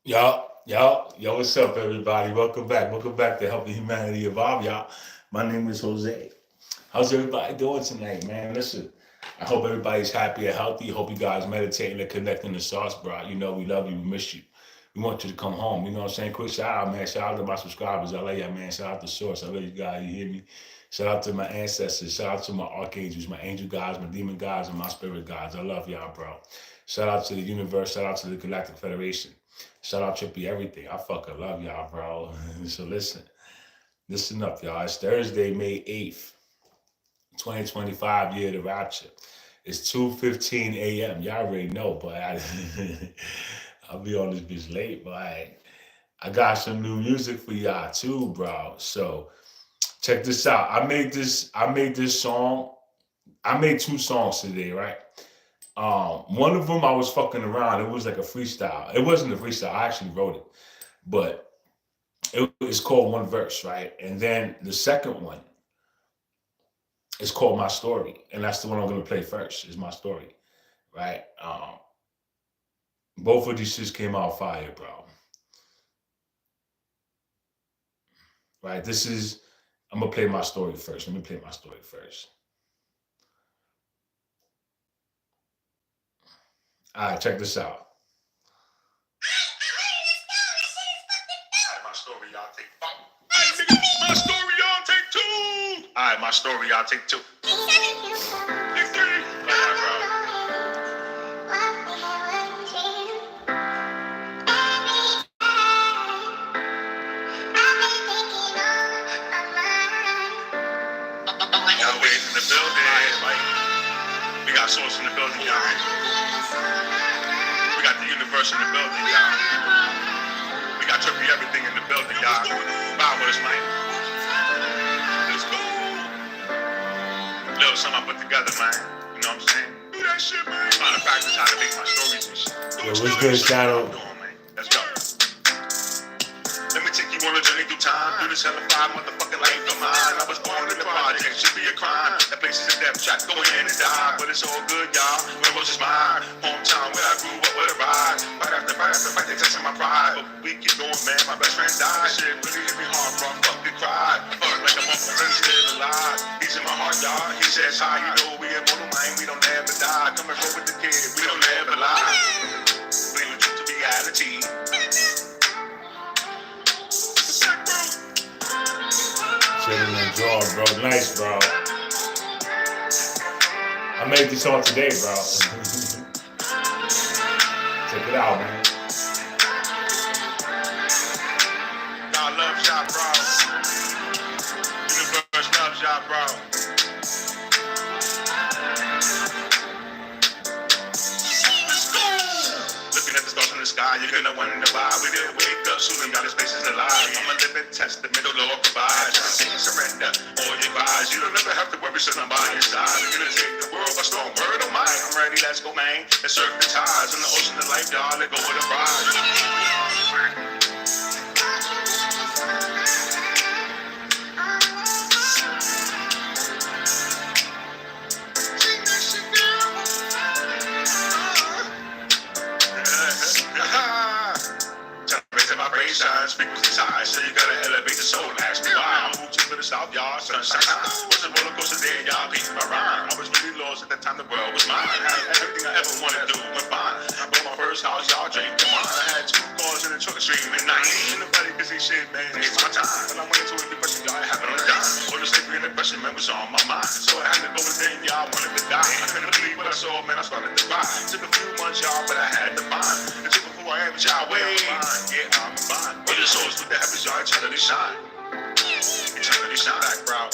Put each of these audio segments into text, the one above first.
Yo, what's up, everybody? Welcome back to Helping Humanity Evolve, y'all. My name is Jose. How's everybody doing tonight, man? Listen, I hope everybody's happy and healthy. Hope you guys meditating and connecting the sauce, bro. You know, we love you, we miss you. We want you to come home. You know what I'm saying? Quick shout out, man. Shout out to my subscribers. I love y'all, man. Shout out to Source. I love you guys. You hear me? Shout out to my ancestors. Shout out to my archangels, my angel guys, my demon guys, and my spirit guys. I love y'all, bro. Shout out to the universe. Shout out to the Galactic Federation. Shout out Trippy Everything. I fucking love y'all, bro. So listen up, y'all. It's Thursday, May 8th, 2025, year of the rapture. It's 2:15 a.m. Y'all already know, but I'll be on this bitch late, but I got some new music for y'all too, bro. So check this out. I made this song. I made two songs today, right? One of them I was fucking around. It was like a freestyle. It wasn't a freestyle. I actually wrote it, but it's called One Verse, right? And then the second one is called My Story, and that's the one I'm gonna play first. Is My Story, right? Both of these shits came out fire, bro. Right? This is. I'm gonna play My Story first. Let me play My Story first. All right, check this out. My story, y'all take five. Hey, nigga, my story, y'all take two. All right, my story, y'all take two. Take three. All right, bro. Y'all waiting in the building, right? We got Source in the building, y'all. We got the universe in the building, y'all. We got Trippy Everything in the building, y'all. Bow with us, man. Let's go. Little something I put together, man. You know what I'm saying? Do that shit, man. Trying to practice how to make my stories and shit. Yo, what's good, Shadow? Let's go. Let me take you on a journey through time. Do this hellified motherfucking life of mine. I was born in the project, should be a crime. That place is a death trap, go in and die. But it's all good, y'all. Where was mine? Hometown where I grew up with a ride. Fight after fight, they testing my pride. But we keep going, man. My best friend died. Shit really hit me hard, bro. I fucking cried. Fuck like I'm on friend still alive. He's in my heart, y'all. He says hi, you know we immortal, man. We don't ever die. Come and roll with the kid, we don't ever lie. Bring the truth to reality. Chilling and drawing, bro. Nice, bro. I made this song today, bro. Check it out, man. God loves y'all, bro. Universe loves y'all, bro. Looking at the stars in the sky, you're gonna wonder why we didn't wake up soon. Got his spaces alive. I'm a living testament, the Lord provides. Surrender all your vibes. You don't ever have to worry, son, I'm by your side. We're gonna take the world by storm, word of mine. I'm ready, let's go, man. Let's surf the tides in the ocean of life, y'all. Let go with the prize. Speak with the tide, so you gotta elevate the soul. Ask me why I'm moving for the south, y'all. Sunshine, was a roller coaster there, y'all. Beat my rhyme. I was really lost at that time. The world was mine. I had everything I ever wanted to do went fine. I bought my first house, y'all. Drinking wine. I had 2 cars in the truck, streaming night. Ain't nobody can see shit, man. It's my time. When I went into a depression, y'all had it on the dime. All the slavery and depression, man, was on my mind. So I had to go within, y'all. Wanted to die. I couldn't believe what I saw, man. I started to cry. Took a few months, y'all, but I had to find. It took who I am, y'all. Yeah, I'm fine. But the souls with the heavens, y'all eternally shine. Eternally shine back, bro.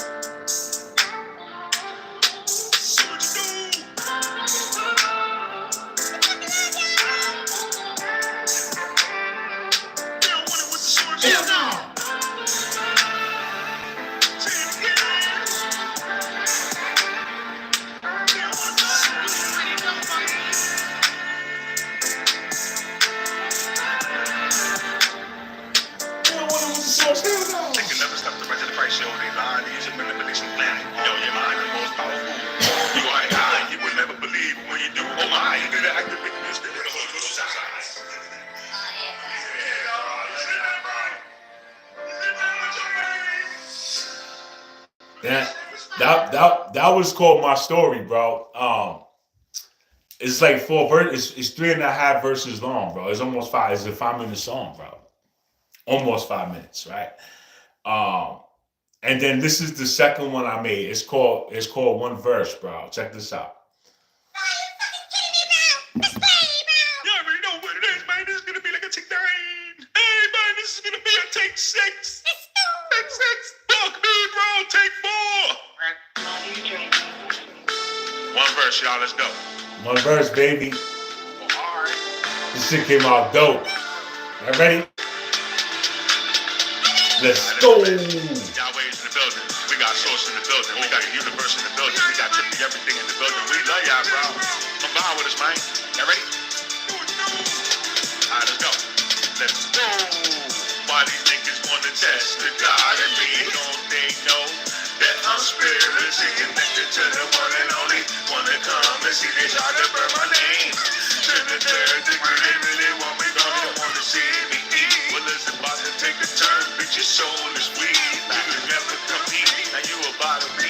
That was called My Story, bro. It's like four verses. It's 3.5 verses long, bro. It's almost five. It's a 5 minute song, bro. Almost 5 minutes, right? Um, and then this is the second one I made. It's called One Verse, bro. Check this out. You already know what it is, man. This is gonna be like a take 9. Hey, man, this is gonna be a take 6. Take 6. Fuck me, bro. Take 4. One verse, y'all. Let's go. One verse, baby. This shit came out dope. Y'all ready? Let's go. Yahweh is in the building. We got Source in the building. We got the universe in the building. We got Trippy everything in the building. We love y'all, bro. Come by with us, man. Y'all ready? Alright, let's go. Let's go. Why these niggas wanna test the God and me? Don't they know that I'm spiritually connected to the one and only? Wanna come and see they try to burn my name. To the third degree, they really want me gone. They wanna see me eat. Well, it's about to take a turn, bitch. Your soul is weak. You can never compete. Now you about to be.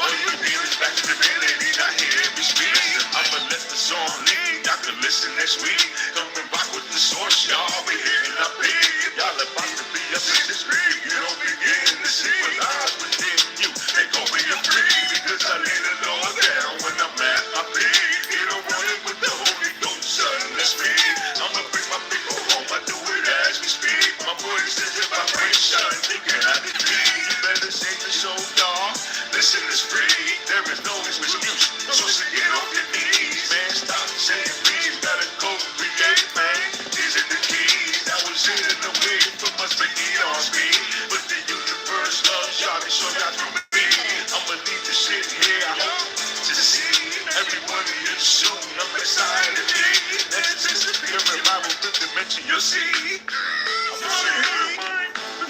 All you need is back to divinity. Not hear me speak. I'ma let the song lead. Y'all can listen next week. Come and rock with the source, y'all. We hitting up big. Y'all about to be up in this street. You don't begin to see what lies within you. They gon' be a free because I lay the law down when I'm at my peak. Get a running with the Holy Ghost, son. Let's be. I'ma bring my people home. I do it as we speak. My voice is a vibration. You cannot defeat. You better save your soul, y'all. Listen is free. There is no excuse. So get off your knees, man. Stop saying please. Gotta go create, man. These are the keys. That was in the way from us making on speed. But the universe loves y'all. They show y'all through me. I'ma leave the shit here. I hope to see everyone in you soon. I'm excited to be. Let's just be a revival, fifth dimension. You'll see.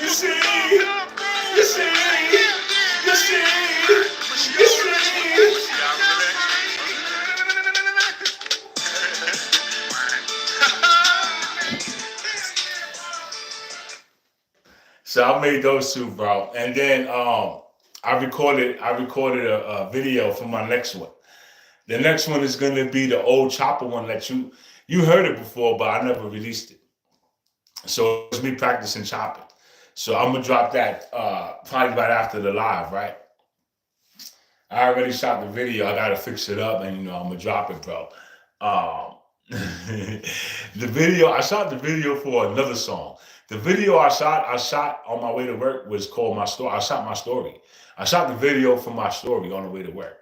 You see. You see. You see. You see. So I made those two, bro, and then I recorded a video for my next one. The next one is gonna be the old Chopper one that you heard it before, but I never released it. So it's me practicing chopping. So I'm gonna drop that probably right after the live, right? I already shot the video. I gotta fix it up, and I'm gonna drop it, bro. Um, I shot the video for another song. The video I shot on my way to work was called My Story. I shot My Story. I shot the video for My Story on the way to work.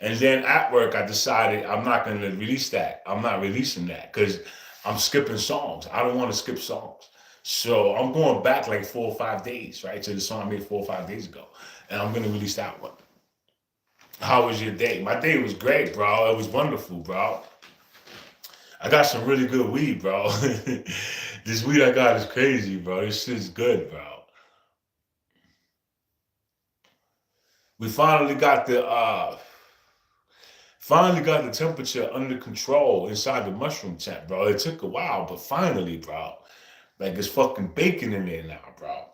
And then at work, I decided I'm not going to release that. I'm not releasing that because I'm skipping songs. I don't want to skip songs. So I'm going back like 4 or 5 days, right, to the song I made 4 or 5 days ago. And I'm going to release that one. How was your day? My day was great, bro. It was wonderful, bro. I got some really good weed, bro. This weed I got is crazy, bro. This shit's good, bro. We finally got the temperature under control inside the mushroom tent, bro. It took a while, but finally, bro. Like it's fucking baking in there now, bro.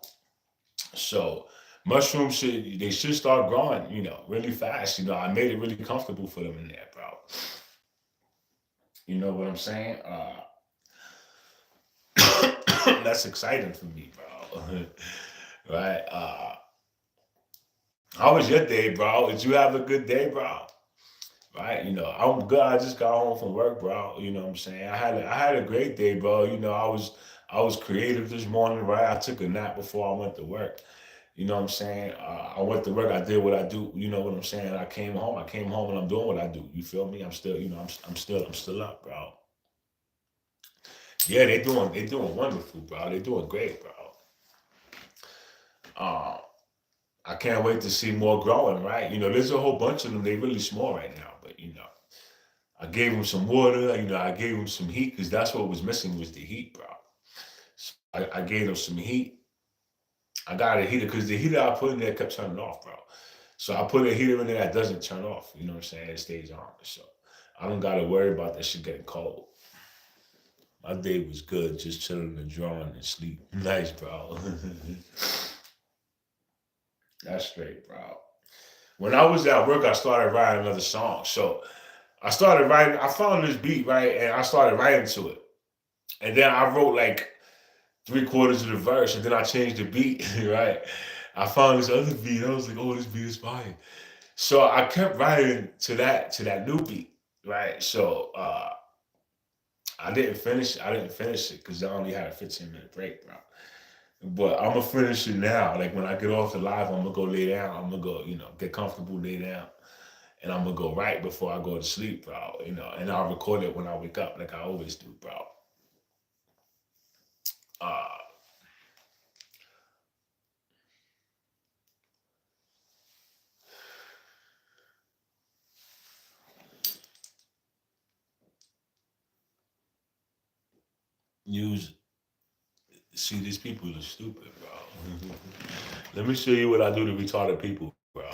So mushrooms should start growing, really fast. I made it really comfortable for them in there, bro. You know what I'm saying? That's exciting for me, bro. Right? How was your day, bro? Did you have a good day, bro? Right? I'm good. I just got home from work, bro. You know what I'm saying? I had a great day, bro. I was creative this morning, right? I took a nap before I went to work. You know what I'm saying? I went to work. I did what I do. You know what I'm saying? I came home. And I'm doing what I do. You feel me? I'm still, I'm still up, bro. Yeah, they doing wonderful, bro. They doing great, bro. Uh, I can't wait to see more growing, right? There's a whole bunch of them. They really small right now, but I gave them some water. I gave them some heat because that's what was missing was the heat, bro. So I gave them some heat. I got a heater because the heater I put in there kept turning off, bro. So I put a heater in there that doesn't turn off. You know what I'm saying? It stays on. So I don't got to worry about that shit getting cold. My day was good, just chilling and drawing and sleep. Nice, bro. That's straight, bro. When I was at work, I started writing another song. So I started writing. I found this beat, right, and I started writing to it. And then I wrote like 3/4 of the verse, and then I changed the beat, right? I found this other beat. I was like, oh, this beat is fire. So I kept writing to that new beat, right? So I didn't finish it because I only had a 15-minute break, bro. But I'm gonna finish it now. Like when I get off the live, I'm gonna go lay down. I'm gonna go, get comfortable, lay down, and I'm gonna go right before I go to sleep, bro. And I'll record it when I wake up, like I always do, bro. Uh, use See, these people are stupid, bro. Let me show you what I do to retarded people, bro.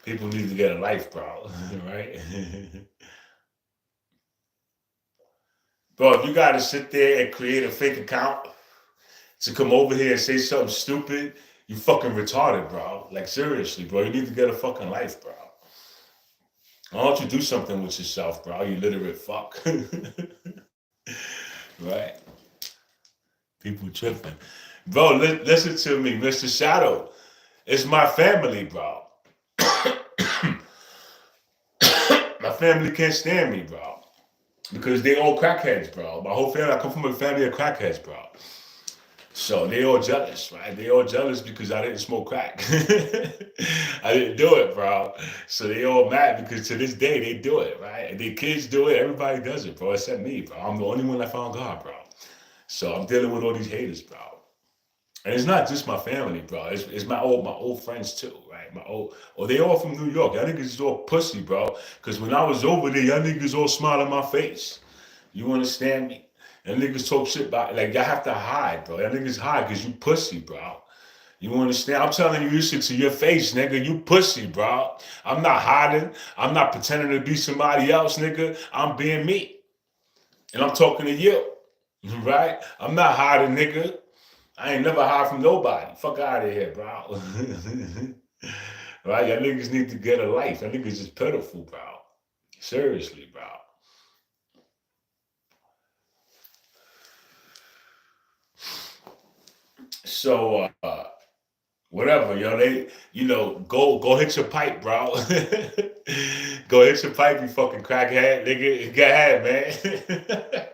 People need to get a life, bro. Right? Bro, if you gotta sit there and create a fake account to come over here and say something stupid, you fucking retarded, bro. Like seriously, bro. You need to get a fucking life, bro. Why don't you do something with yourself, bro? You literate fuck. Right? People tripping. Bro, listen to me, Mr. Shadow. It's my family, bro. My family can't stand me, bro. Because they all crackheads, bro. My whole family, I come from a family of crackheads, bro. So they all jealous, right? They all jealous because I didn't smoke crack. I didn't do it, bro. So they all mad because to this day they do it, right? And their kids do it. Everybody does it, bro, except me, bro. I'm the only one that found God, bro. So I'm dealing with all these haters, bro. And it's not just my family, bro. It's my old friends too, right? They all from New York. Y'all niggas is all pussy, bro. Because when I was over there, y'all niggas all smile in my face. You understand me? And niggas talk shit about, like, y'all have to hide, bro. Y'all niggas hide because you pussy, bro. You understand? I'm telling you this shit to your face, nigga. You pussy, bro. I'm not hiding. I'm not pretending to be somebody else, nigga. I'm being me. And I'm talking to you, right? I'm not hiding, nigga. I ain't never hide from nobody. Fuck out of here, bro. Right? Y'all niggas need to get a life. Y'all niggas is pitiful, bro. Seriously, bro. So, whatever, yo, go hit your pipe, bro. Go hit your pipe, you fucking crackhead, nigga. Go ahead, man.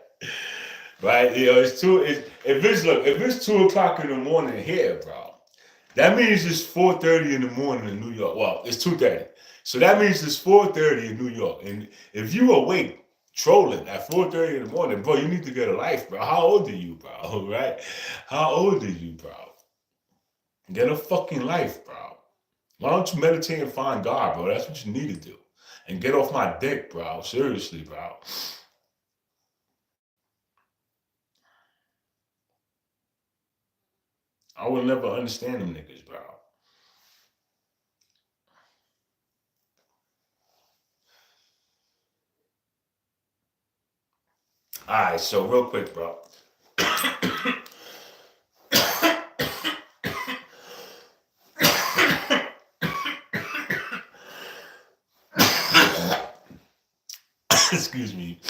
Right? If it's 2 o'clock in the morning here, bro, that means it's 4:30 in the morning in New York. Well, it's 2:30. So that means it's 4:30 in New York. And if you awake trolling at 4:30 in the morning, bro, you need to get a life, bro. How old are you, bro? Right? How old are you, bro? Get a fucking life, bro. Why don't you meditate and find God, bro? That's what you need to do. And get off my dick, bro. Seriously, bro. I will never understand them niggas, bro. Alright, so real quick, bro. Excuse me.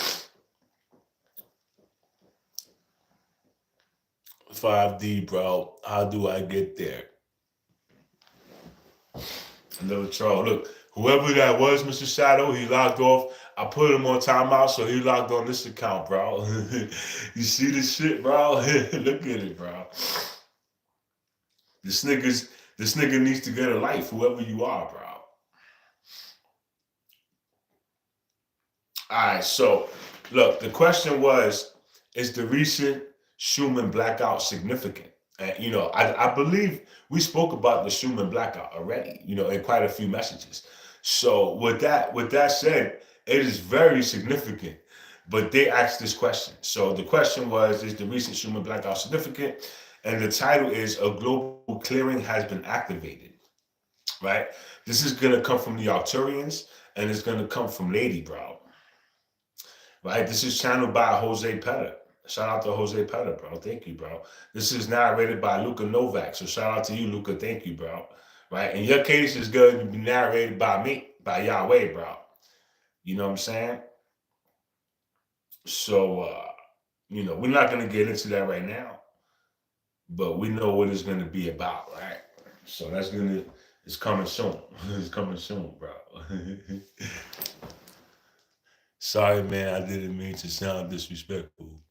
5D, bro. How do I get there? Another troll. Look, whoever that was, Mr. Shadow, he logged off. I put him on timeout, so he logged on this account, bro. You see this shit, bro? Look at it, bro. This nigga needs to get a life, whoever you are, bro. Alright, so look, the question was, is the recent Schumann blackout significant? And I believe we spoke about the Schumann blackout already, in quite a few messages. So with that said, it is very significant. But they asked this question. So the question was, is the recent Schumann blackout significant? And the title is A Global Clearing Has Been Activated, right? This is going to come from the Arcturians, and it's going to come from Lady Bro, right? This is channeled by Jose Petta. Shout out to Jose Petta, bro. Thank you, bro. This is narrated by Luca Novak. So shout out to you, Luca. Thank you, bro. Right? In your case, it's going to be narrated by me, by Yahweh, bro. You know what I'm saying? So, we're not going to get into that right now, but we know what it's going to be about, right? So it's coming soon. It's coming soon, bro. Sorry, man. I didn't mean to sound disrespectful.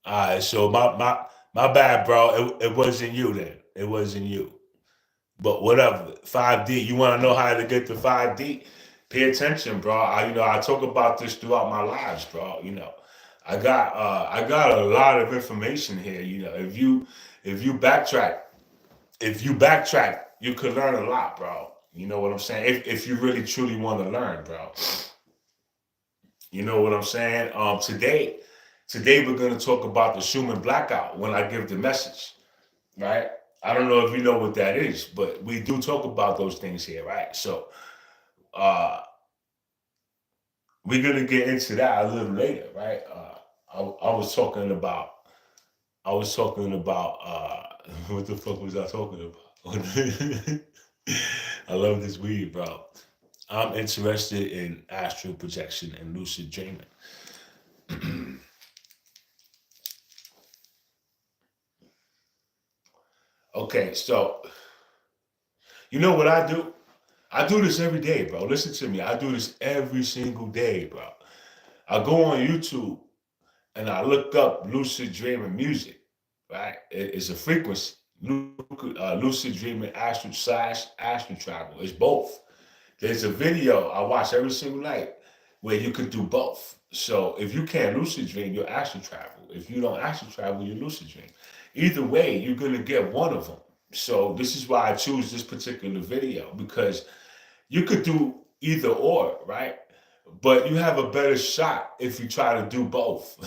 All right, so my bad, bro. It wasn't you then. It wasn't you. But whatever. 5D. You want to know how to get to 5D? Pay attention, bro. I talk about this throughout my lives, bro. I got a lot of information here. If you backtrack, you could learn a lot, bro. You know what I'm saying? If you really truly want to learn, bro. You know what I'm saying? Today we're going to talk about the Schumann blackout when I give the message, right? I don't know if you know what that is, but we do talk about those things here, right? So we're going to get into that a little later, right? I was talking about what the fuck was I talking about? I love this weed, bro. I'm interested in astral projection and lucid dreaming. Okay, so you know what I do? I do this every day, bro. Listen to me. I do this every single day, bro. I go on YouTube and I look up lucid dreaming music, right? It's a frequency. Lucid dreaming astral travel. It's both. There's a video I watch every single night where you could do both. So if you can't lucid dream, you'll astral travel. If you don't astral travel, you lucid dream. Either way, you're gonna get one of them. So this is why I choose this particular video, because you could do either or, right? But you have a better shot if you try to do both,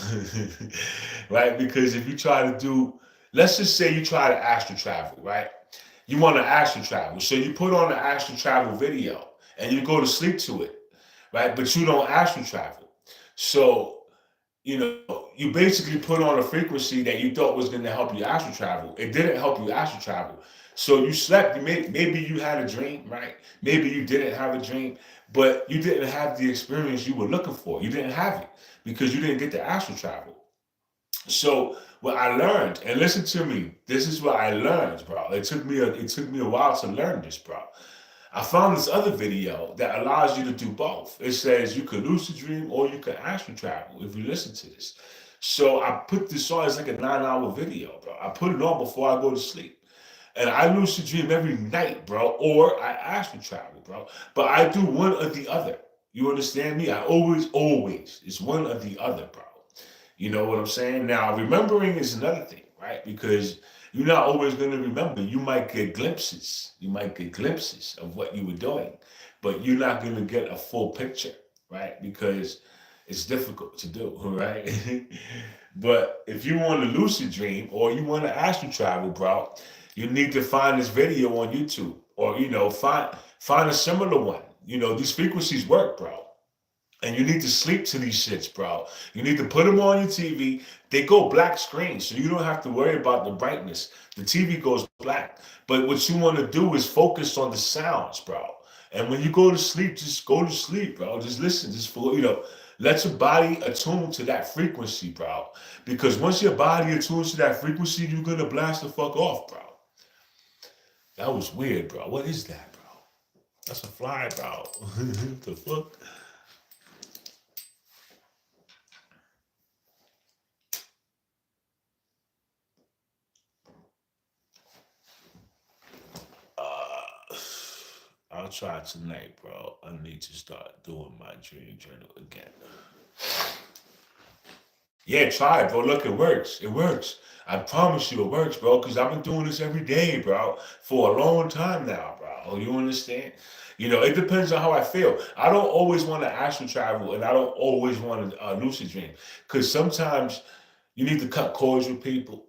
right? Because if you try to let's just say you try to astral travel, right? You want to astral travel. So you put on the astral travel video and you go to sleep to it, right? But you don't astral travel. So, you basically put on a frequency that you thought was going to help you astral travel. It didn't help you astral travel. So you slept. Maybe you had a dream, right? Maybe you didn't have a dream, but you didn't have the experience you were looking for. You didn't have it because you didn't get the astral travel. So what I learned, and listen to me, this is what I learned, bro. It took me a while to learn this, bro. I found this other video that allows you to do both. It says you could lucid dream or you could astral travel if you listen to this. So I put this on. It's like a 9-hour video, bro. I put it on before I go to sleep. And I lucid dream every night, bro, or I astral travel, bro. But I do one or the other. You understand me? I always, it's one or the other, bro. You know what I'm saying? Now, remembering is another thing, right? Because you're not always going to remember. You might get glimpses. You might get glimpses of what you were doing, but you're not going to get a full picture, right? Because it's difficult to do, right? But if you want to lucid dream or you want to astral travel, bro, you need to find this video on YouTube or, find a similar one. These frequencies work, bro. And you need to sleep to these shits, bro. You need to put them on your TV. They go black screen, so you don't have to worry about the brightness. The TV goes black. But what you want to do is focus on the sounds, bro. And when you go to sleep, just go to sleep, bro. Just listen. Let your body attune to that frequency, bro. Because once your body attunes to that frequency, you're going to blast the fuck off, bro. That was weird, bro. What is that, bro? That's a fly, bro. What the fuck? I'll try tonight, bro. I need to start doing my dream journal again. Yeah, try it, bro. Look, it works. It works. I promise you it works, bro, because I've been doing this every day, bro, for a long time now, bro. You understand? It depends on how I feel. I don't always want to astral travel, and I don't always want to lucid dream, because sometimes you need to cut cords with people.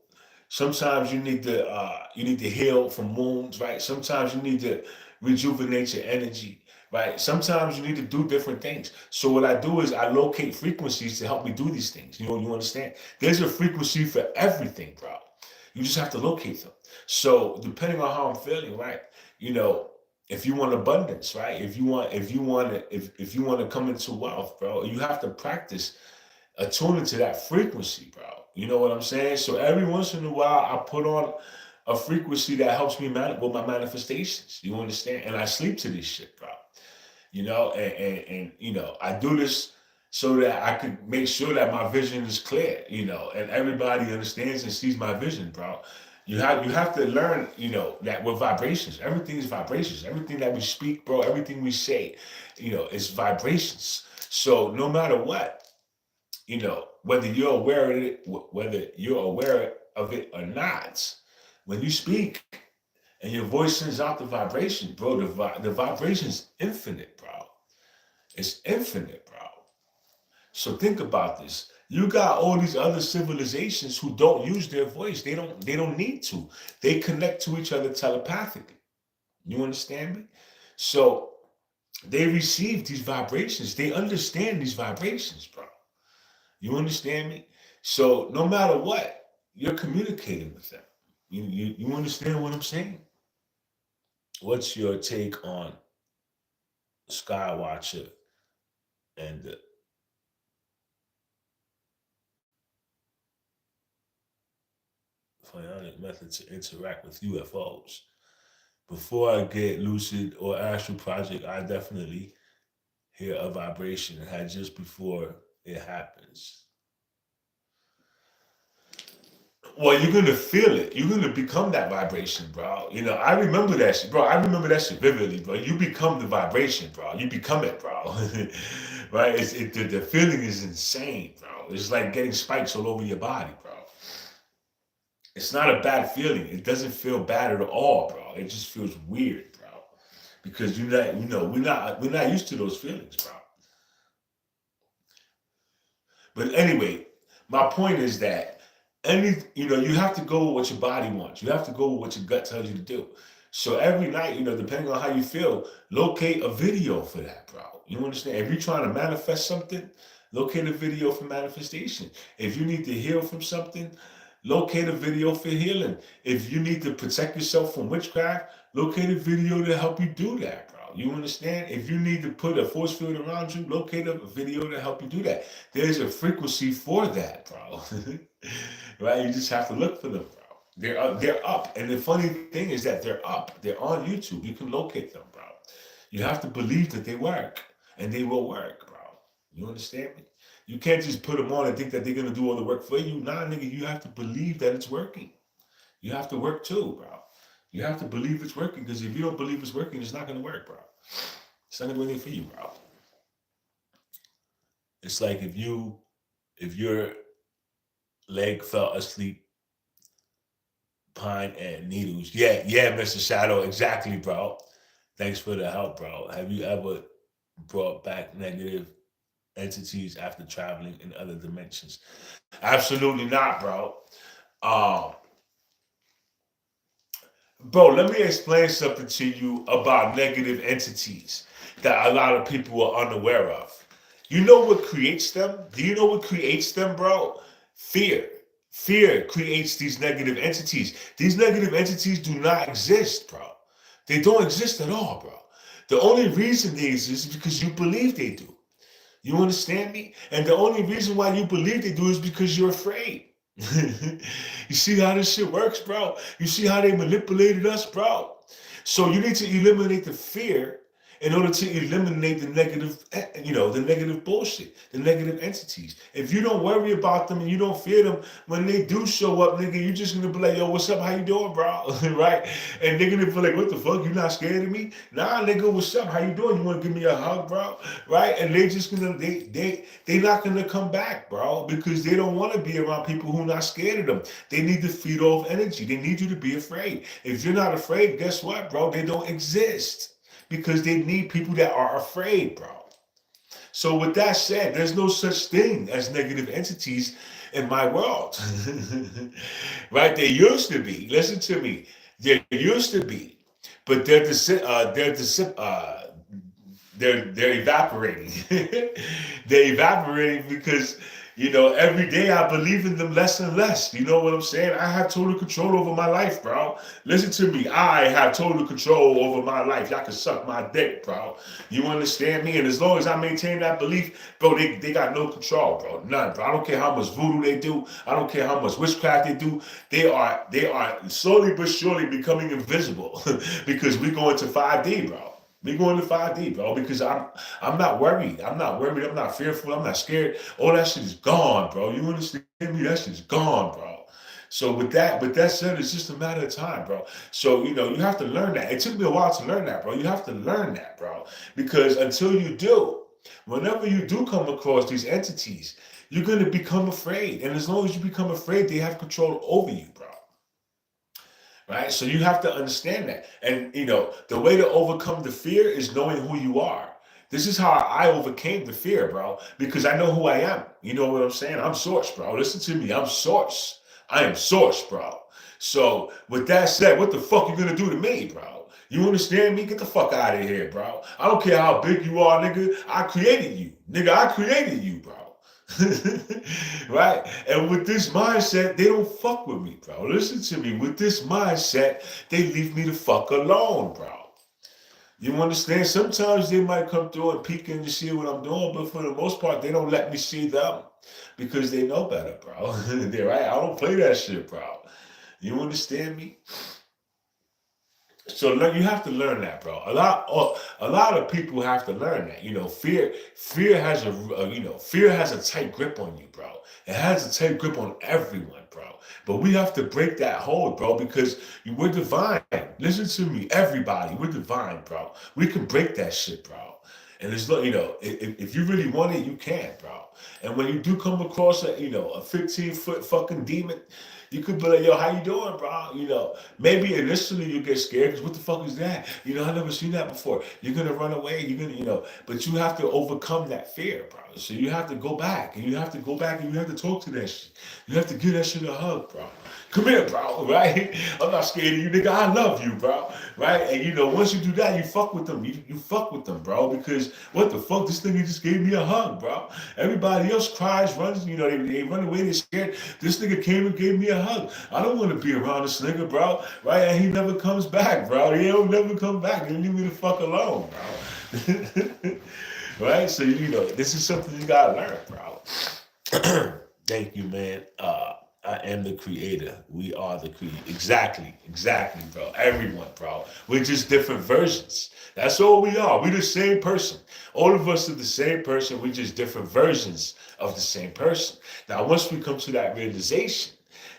Sometimes you need to heal from wounds, right? Sometimes you need to rejuvenate your energy, right? Sometimes you need to do different things. So what I do is I locate frequencies to help me do these things. You understand? There's a frequency for everything, bro. You just have to locate them. So depending on how I'm feeling, right? You know, if you want abundance, right? If you want to come into wealth, bro, you have to practice attuning to that frequency, bro. You know what I'm saying? So every once in a while, I put on a frequency that helps me with my manifestations. You understand? And I sleep to this shit, bro. You know, and you know, I do this so that I could make sure that my vision is clear, you know, and everybody understands and sees my vision, bro. You have to learn, you know, that with vibrations, everything is vibrations. Everything that we speak, bro, everything we say, you know, is vibrations. So no matter what, you know, whether you're aware of it, whether you're aware of it or not, when you speak and your voice sends out the vibration, bro, the vibration is infinite, bro. It's infinite, bro. So think about this. You got all these other civilizations who don't use their voice. They don't need to. They connect to each other telepathically. You understand me? So they receive these vibrations. They understand these vibrations, bro. You understand me? So no matter what, you're communicating with them. You understand what I'm saying? What's your take on Skywatcher and the psionic method to interact with UFOs? Before I get lucid or astral project, I definitely hear a vibration and had just before it happens. Well, you're gonna feel it. You're gonna become that vibration, bro. You know, I remember that shit, bro. I remember that shit vividly, bro. You become the vibration, bro. You become it, bro. Right? The feeling is insane, bro. It's like getting spikes all over your body, bro. It's not a bad feeling. It doesn't feel bad at all, bro. It just feels weird, bro. Because we're not used to those feelings, bro. But anyway, my point is that you have to go with what your body wants. You have to go with what your gut tells you to do. So every night, depending on how you feel, locate a video for that, bro. You understand? If you're trying to manifest something, locate a video for manifestation. If you need to heal from something, locate a video for healing. If you need to protect yourself from witchcraft, locate a video to help you do that, bro. You understand? If you need to put a force field around you, locate a video to help you do that. There's a frequency for that, bro. Right? You just have to look for them, bro. They're up. And the funny thing is that they're up. They're on YouTube. You can locate them, bro. You have to believe that they work. And they will work, bro. You understand me? You can't just put them on and think that they're gonna do all the work for you. Nah, nigga, you have to believe that it's working. You have to work too, bro. You have to believe it's working, because if you don't believe it's working, it's not gonna work, bro. It's not gonna do anything for you, bro. It's like if your leg fell asleep, pine and needles. Yeah, Mr. Shadow, exactly, bro. Thanks for the help, bro. Have you ever brought back negative entities after traveling in other dimensions? Absolutely not, bro. Um, Bro, let me explain something to you about negative entities that a lot of people are unaware of. You know what creates them? Do you know what creates them, bro? Fear. Fear creates these negative entities. These negative entities do not exist, bro. They don't exist at all, bro. The only reason they exist is because you believe they do. You understand me? And the only reason why you believe they do is because you're afraid. You see how this shit works, bro? You see how they manipulated us, bro? So you need to eliminate the fear in order to eliminate the negative, the negative bullshit, the negative entities. If you don't worry about them and you don't fear them, when they do show up, nigga, you're just gonna be like, yo, what's up? How you doing, bro? Right? And they're gonna be like, what the fuck? You not scared of me? Nah, nigga, what's up? How you doing? You wanna give me a hug, bro? Right? And they just gonna they not gonna come back, bro, because they don't want to be around people who are not scared of them. They need to feed off energy. They need you to be afraid. If you're not afraid, guess what, bro? They don't exist, because they need people that are afraid, bro. So with that said, there's no such thing as negative entities in my world. Right? There used to be. Listen to me. There used to be. But they're evaporating. They're evaporating because every day I believe in them less and less. You know what I'm saying? I have total control over my life, bro. Listen to me. I have total control over my life. Y'all can suck my dick, bro. You understand me? And as long as I maintain that belief, bro, they got no control, bro. None, bro. I don't care how much voodoo they do. I don't care how much witchcraft they do. They are slowly but surely becoming invisible because we go into 5D, bro. We going to 5D, bro, because I'm not worried. I'm not worried. I'm not fearful. I'm not scared. All that shit is gone, bro. You understand me? That shit's gone, bro. So with that said, it's just a matter of time, bro. So, you have to learn that. It took me a while to learn that, bro. You have to learn that, bro. Because until you do, whenever you do come across these entities, you're going to become afraid. And as long as you become afraid, they have control over you, bro. Right? So you have to understand that. And, the way to overcome the fear is knowing who you are. This is how I overcame the fear, bro, because I know who I am. You know what I'm saying? I'm Source, bro. Listen to me. I'm Source. I am Source, bro. So with that said, what the fuck you gonna do to me, bro? You understand me? Get the fuck out of here, bro. I don't care how big you are, nigga. I created you. Nigga, I created you, bro. Right? And with this mindset, they don't fuck with me, bro. Listen to me. With this mindset, they leave me the fuck alone, bro. You understand? Sometimes they might come through and peek in to see what I'm doing, but for the most part, they don't let me see them because they know better, bro. They're right. I don't play that shit, bro. You understand me? So you have to learn that, bro. A lot of people have to learn that. Fear has fear has a tight grip on you, bro. It has a tight grip on everyone, bro. But we have to break that hold, bro, because we're divine. Listen to me, everybody, we're divine, bro. We can break that shit, bro. And it's if you really want it, you can, bro. And when you do come across a 15-foot fucking demon, you could be like, yo, how you doing, bro? Maybe initially you get scared because what the fuck is that? I never seen that before. You're gonna run away. You're gonna, but you have to overcome that fear, bro. So you have to go back and you have to talk to that shit. You have to give that shit a hug, bro. Come here, bro, right? I'm not scared of you, nigga. I love you, bro, right? And once you do that, you fuck with them. You fuck with them, bro, because what the fuck? This nigga just gave me a hug, bro. Everybody else cries, runs, they run away, they're scared. This nigga came and gave me a hug. I don't want to be around this nigga, bro, right? And he never comes back, bro. He don't never come back. He leave me the fuck alone, bro. Right? So, this is something you gotta learn, bro. Thank you, man. I am the creator. We are the creator. Exactly, bro. Everyone, bro. We're just different versions. That's all we are. We're the same person. All of us are the same person. We're just different versions of the same person. Now, once we come to that realization,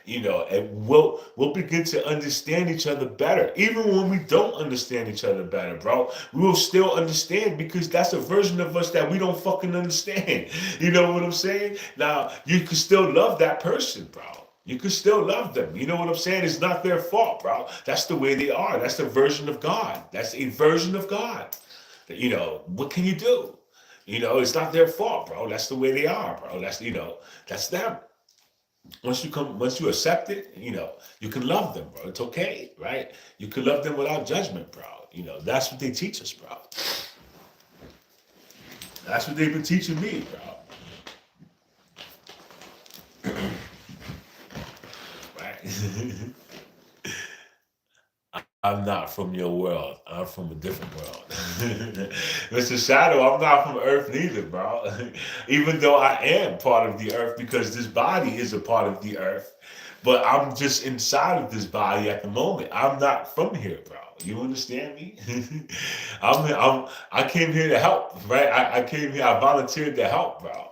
and we'll begin to understand each other better. Even when we don't understand each other better, bro, we will still understand because that's a version of us that we don't fucking understand. You know what I'm saying? Now, you can still love that person, bro. You can still love them. You know what I'm saying? It's not their fault, bro. That's the way they are. That's the version of God. That's a version of God. What can you do? It's not their fault, bro. That's the way they are, bro. That's them. Once you accept it, you can love them, bro. It's okay, right? You can love them without judgment, bro. That's what they teach us, bro. That's what they've been teaching me, bro. Right? I'm not from your world. I'm from a different world. Mr. Shadow, I'm not from Earth neither, bro. Even though I am part of the Earth because this body is a part of the Earth. But I'm just inside of this body at the moment. I'm not from here, bro. You understand me? I came here to help, right? I came here, I volunteered to help, bro.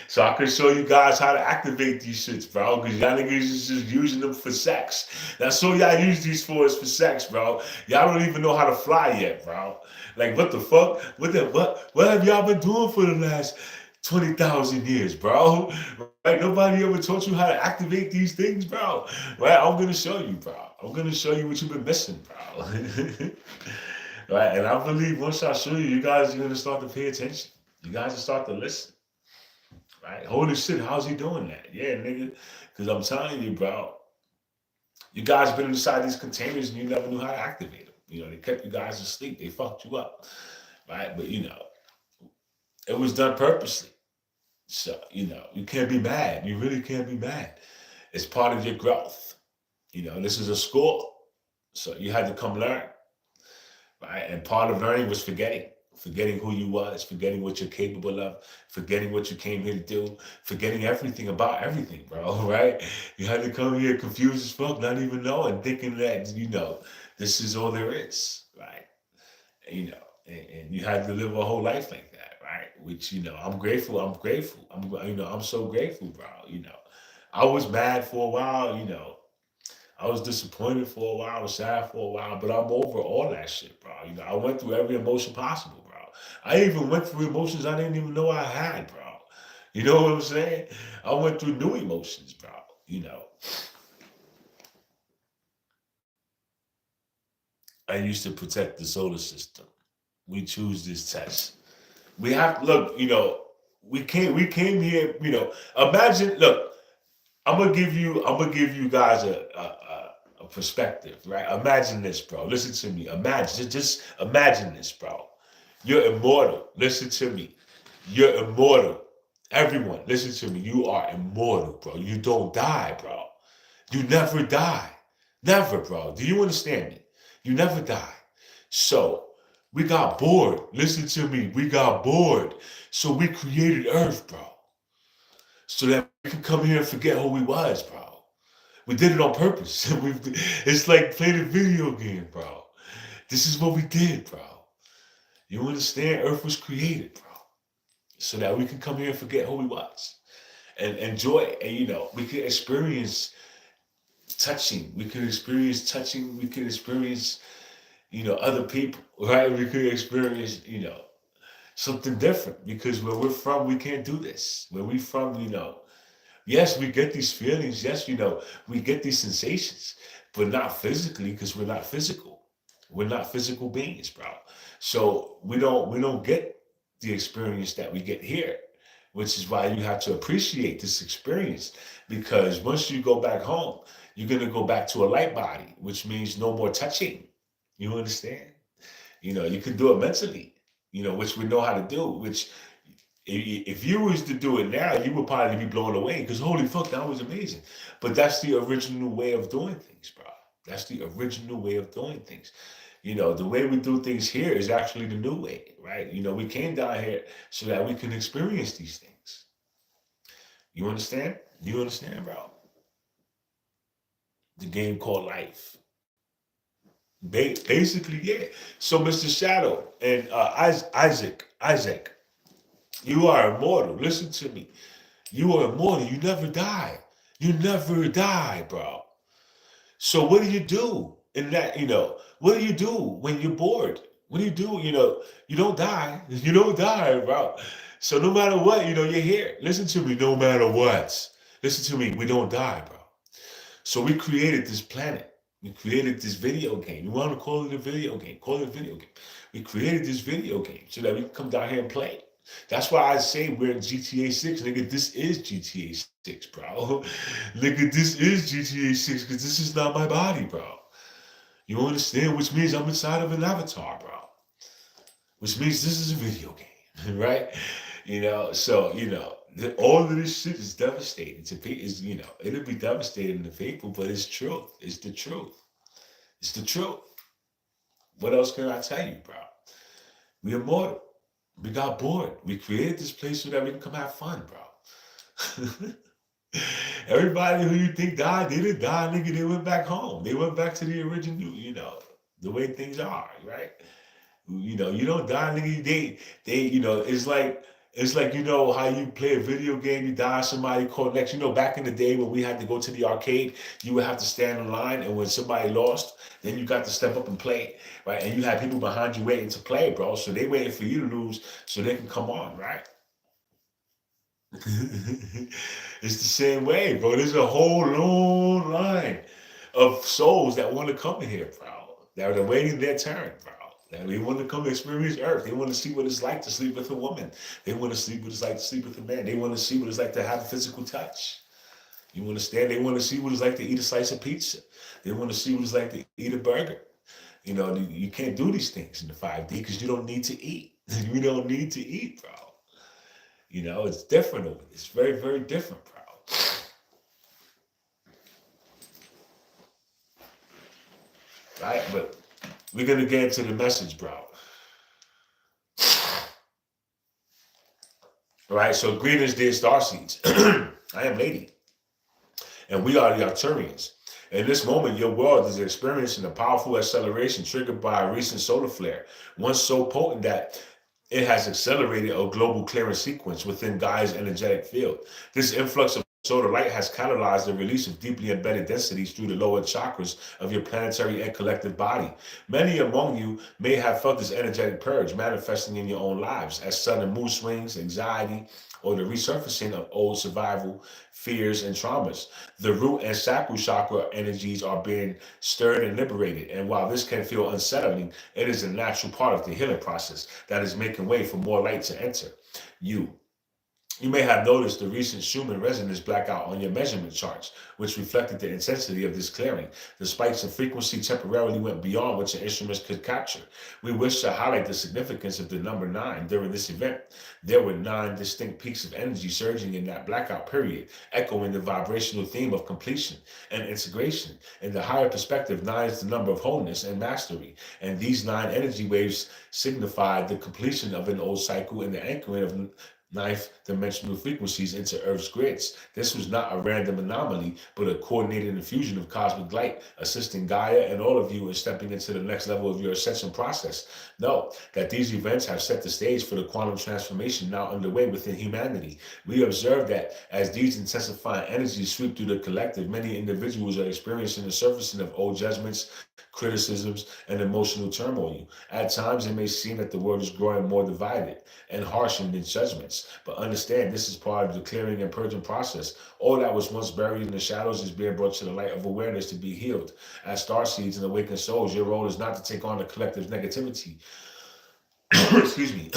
So I can show you guys how to activate these shits, bro. Because y'all niggas is just using them for sex. That's all y'all use these for is for sex, bro. Y'all don't even know how to fly yet, bro. Like, what the fuck? What have y'all been doing for the last 20,000 years, bro? Right? Nobody ever taught you how to activate these things, bro. Right? I'm gonna show you, bro. I'm gonna show you what you've been missing, bro. Right? And I believe once I show you, you guys are gonna start to pay attention. You guys will start to listen. Right? Holy shit, how's he doing that? Yeah, nigga. Because I'm telling you, bro, you guys been inside these containers and you never knew how to activate them. They kept you guys asleep. They fucked you up. Right? But it was done purposely. So, you can't be mad. You really can't be mad. It's part of your growth. This is a school. So you had to come learn. Right? And part of learning was forgetting who you was, forgetting what you're capable of, forgetting what you came here to do, forgetting everything about everything, bro. Right? You had to come here confused as fuck, not even knowing, thinking that this is all there is, right? And you had to live a whole life like that, right? Which I'm grateful. I'm grateful. I'm so grateful, bro. I was mad for a while. I was disappointed for a while, I was sad for a while, but I'm over all that shit, bro. I went through every emotion possible, bro. I even went through emotions I didn't even know I had, bro. You know what I'm saying? I went through new emotions, bro. I used to protect the solar system. We choose this test. We have look, we came here, imagine, look, I'm gonna give you guys a perspective, right? Imagine this, bro. Listen to me. Just imagine this, bro. You're immortal. Listen to me. You're immortal. Everyone, listen to me. You are immortal, bro. You don't die, bro. You never die. Never, bro. Do you understand me? You never die. So we got bored. Listen to me. We got bored. So we created Earth, bro. So that we could come here and forget who we was, bro. We did it on purpose. It's like playing a video game, bro. This is what we did, bro. You understand? Earth was created, bro, so that we can come here and forget who we was and enjoy. And we can experience touching. We can experience touching. We can experience, other people, right? We could experience, something different because where we're from, we can't do this. Where we from, yes, we get these feelings. Yes, we get these sensations, but not physically because we're not physical. We're not physical beings, bro. So we don't get the experience that we get here, which is why you have to appreciate this experience because once you go back home, you're gonna go back to a light body, which means no more touching. You understand? You can do it mentally, which we know how to do, which if you was to do it now, you would probably be blown away because holy fuck, that was amazing. But that's the original way of doing things, bro. That's the original way of doing things. The way we do things here is actually the new way, right? We came down here so that we can experience these things. You understand? You understand, bro? The game called life. Basically, yeah. So, Mr. Shadow and Isaac, you are immortal. Listen to me. You are immortal. You never die. You never die, bro. So what do you do in that, what do you do when you're bored? What do you do? You don't die. You don't die, bro. So no matter what, you're here. Listen to me, no matter what. Listen to me, we don't die, bro. So we created this planet. We created this video game. You want to call it a video game? Call it a video game. We created this video game so that we can come down here and play. That's why I say we're in GTA 6, nigga. This is GTA 6, bro. Nigga, this is GTA 6 because this is not my body, bro. You understand? Which means I'm inside of an avatar, bro. Which means this is a video game, right? So, all of this shit is devastating to people. It'll be devastating to people, but it's truth. It's the truth. It's the truth. What else can I tell you, bro? We immortal. We got bored. We created this place so that we can come have fun, bro. Everybody who you think died, they didn't die, nigga. They went back home. They went back to the original, the way things are, right? You don't die, nigga. It's like how you play a video game, you die, somebody called next. Back in the day when we had to go to the arcade, you would have to stand in line, and when somebody lost, then you got to step up and play, right? And you had people behind you waiting to play, bro. So they waiting for you to lose so they can come on, right? It's the same way, bro. There's a whole long line of souls that want to come in here, bro. That are waiting their turn, bro. And they want to come experience Earth. They want to see what it's like to sleep with a woman. They want to see what it's like to sleep with a man. They want to see what it's like to have a physical touch. You understand? They want to see what it's like to eat a slice of pizza. They want to see what it's like to eat a burger. You know, you can't do these things in the 5D because you don't need to eat. You don't need to eat, bro. You know, it's different over there. It's very, very different, bro. Right? But we're going to get into the message, bro. All right, so greetings, dear starseeds. I am Lady, and we are the Arcturians. In this moment, your world is experiencing a powerful acceleration triggered by a recent solar flare, one so potent that it has accelerated a global clearance sequence within Gaia's energetic field. This influx of solar light has catalyzed the release of deeply embedded densities through the lower chakras of your planetary and collective body. Many among you may have felt this energetic purge manifesting in your own lives as sudden mood swings, anxiety, or the resurfacing of old survival fears and traumas. The root and sacral chakra energies are being stirred and liberated. And while this can feel unsettling, it is a natural part of the healing process that is making way for more light to enter you. You may have noticed the recent Schumann resonance blackout on your measurement charts, which reflected the intensity of this clearing. The spikes in frequency temporarily went beyond what your instruments could capture. We wish to highlight the significance of the number 9 during this event. There were 9 distinct peaks of energy surging in that blackout period, echoing the vibrational theme of completion and integration. In the higher perspective, 9 is the number of wholeness and mastery, and these 9 energy waves signified the completion of an old cycle and the anchoring of ninth dimensional frequencies into Earth's grids. This was not a random anomaly, but a coordinated infusion of cosmic light, assisting Gaia and all of you in stepping into the next level of your ascension process. Know that these events have set the stage for the quantum transformation now underway within humanity. We observe that as these intensifying energies sweep through the collective, many individuals are experiencing the surfacing of old judgments, criticisms, and emotional turmoil. At times, it may seem that the world is growing more divided and harshened in judgments, but understand this is part of the clearing and purging process. All that was once buried in the shadows is being brought to the light of awareness to be healed. As starseeds and awakened souls, your role is not to take on the collective's negativity, excuse me,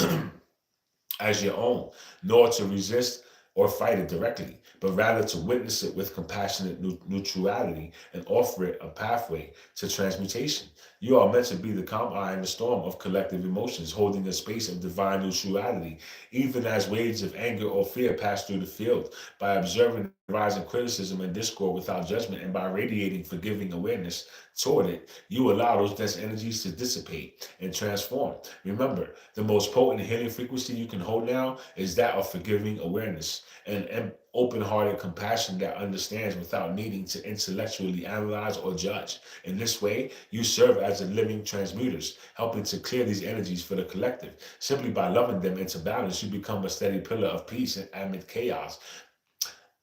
as your own, nor to resist or fight it directly, but rather to witness it with compassionate neutrality and offer it a pathway to transmutation. You are meant to be the calm eye in the storm of collective emotions, holding a space of divine neutrality, even as waves of anger or fear pass through the field. By observing the rise in criticism and discord without judgment, and by radiating forgiving awareness toward it, you allow those dense energies to dissipate and transform. Remember, the most potent healing frequency you can hold now is that of forgiving awareness and open-hearted compassion that understands without needing to intellectually analyze or judge. In this way, you serve as a living transmuters, helping to clear these energies for the collective. Simply by loving them into balance, you become a steady pillar of peace amid chaos.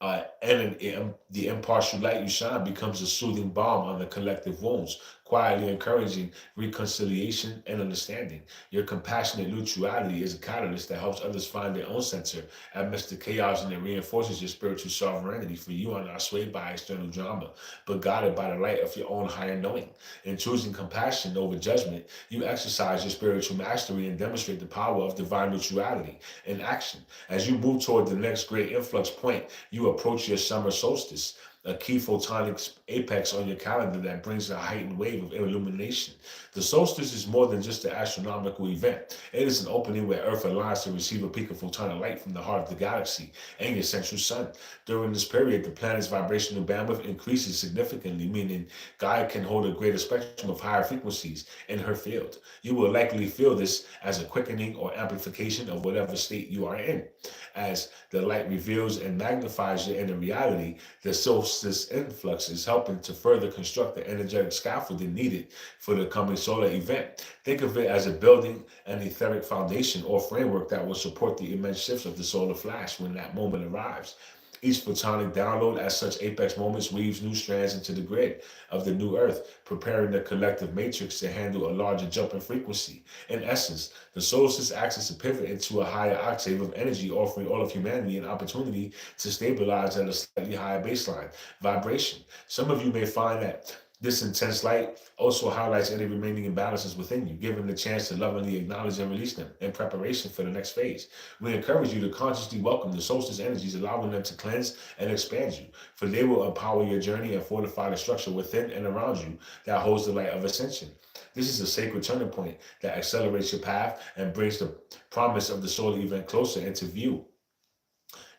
The impartial light you shine becomes a soothing balm on the collective wounds, quietly encouraging reconciliation and understanding. Your compassionate neutrality is a catalyst that helps others find their own center amidst the chaos, and it reinforces your spiritual sovereignty. For you are not swayed by external drama, but guided by the light of your own higher knowing. In choosing compassion over judgment, you exercise your spiritual mastery and demonstrate the power of divine neutrality in action. As you move toward the next great influx point, you approach your summer solstice, a key photonic apex on your calendar that brings a heightened wave of illumination. The solstice is more than just an astronomical event. It is an opening where Earth aligns to receive a peak of photonic light from the heart of the galaxy and your central sun. During this period, the planet's vibrational bandwidth increases significantly, meaning Gaia can hold a greater spectrum of higher frequencies in her field. You will likely feel this as a quickening or amplification of whatever state you are in. As the light reveals and magnifies your inner reality, the solstice influx is helping to further construct the energetic scaffolding needed for the coming solar event. Think of it as a building an etheric foundation or framework that will support the immense shifts of the solar flash when that moment arrives. Each photonic download at such apex moments weaves new strands into the grid of the new Earth, preparing the collective matrix to handle a larger jump in frequency. In essence, the solstice acts as a pivot into a higher octave of energy, offering all of humanity an opportunity to stabilize at a slightly higher baseline vibration. Some of you may find that This intense light also highlights any remaining imbalances within you, giving the chance to lovingly acknowledge and release them in preparation for the next phase. We encourage you to consciously welcome the solstice energies, allowing them to cleanse and expand you, for they will empower your journey and fortify the structure within and around you that holds the light of ascension. This is a sacred turning point that accelerates your path and brings the promise of the solar event closer into view.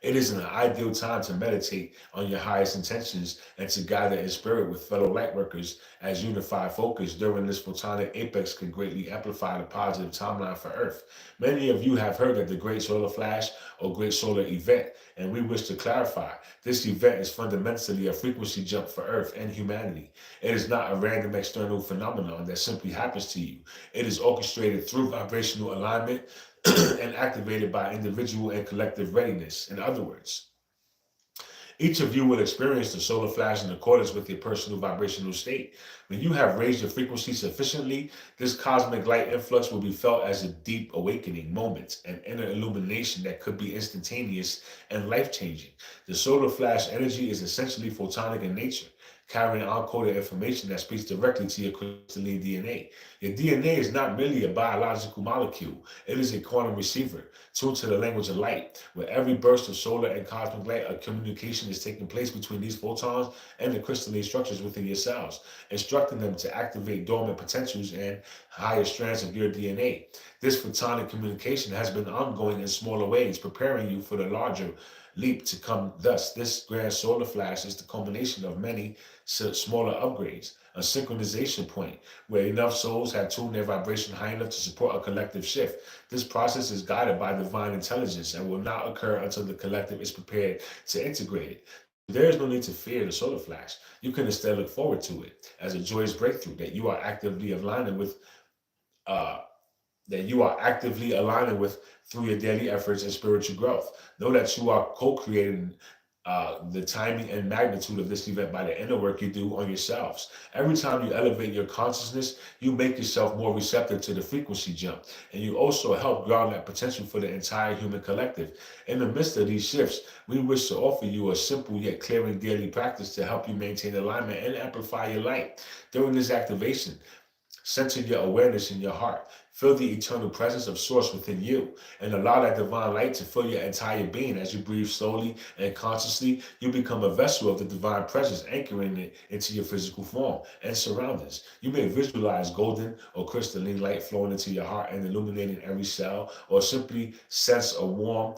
It is an ideal time to meditate on your highest intentions and to gather in spirit with fellow lightworkers as unified focus during this photonic apex can greatly amplify the positive timeline for Earth. Many of you have heard of the Great Solar Flash or Great Solar Event, and we wish to clarify. This event is fundamentally a frequency jump for Earth and humanity. It is not a random external phenomenon that simply happens to you. It is orchestrated through vibrational alignment and activated by individual and collective readiness. In other words, each of you will experience the solar flash in accordance with your personal vibrational state. When you have raised your frequency sufficiently, this cosmic light influx will be felt as a deep awakening moment, an inner illumination that could be instantaneous and life-changing. The solar flash energy is essentially photonic in nature, carrying uncoded information that speaks directly to your crystalline DNA. Your DNA is not merely a biological molecule, it is a quantum receiver, tuned to the language of light. With every burst of solar and cosmic light, a communication is taking place between these photons and the crystalline structures within your cells, instructing them to activate dormant potentials and higher strands of your DNA. This photonic communication has been ongoing in smaller ways, preparing you for the larger leap to come. Thus, this grand solar flash is the culmination of many smaller upgrades, a synchronization point where enough souls have tuned their vibration high enough to support a collective shift. This process is guided by divine intelligence and will not occur until the collective is prepared to integrate it. There is no need to fear the solar flash. You can instead look forward to it as a joyous breakthrough that you are actively aligning with uh, through your daily efforts and spiritual growth. Know that you are co-creating the timing and magnitude of this event by the inner work you do on yourselves. Every time you elevate your consciousness, you make yourself more receptive to the frequency jump, and you also help ground that potential for the entire human collective. In the midst of these shifts, we wish to offer you a simple yet clearing daily practice to help you maintain alignment and amplify your light. During this activation, center your awareness in your heart. Feel the eternal presence of Source within you and allow that divine light to fill your entire being. As you breathe slowly and consciously, you become a vessel of the divine presence, anchoring it into your physical form and surroundings. You may visualize golden or crystalline light flowing into your heart and illuminating every cell, or simply sense a warm,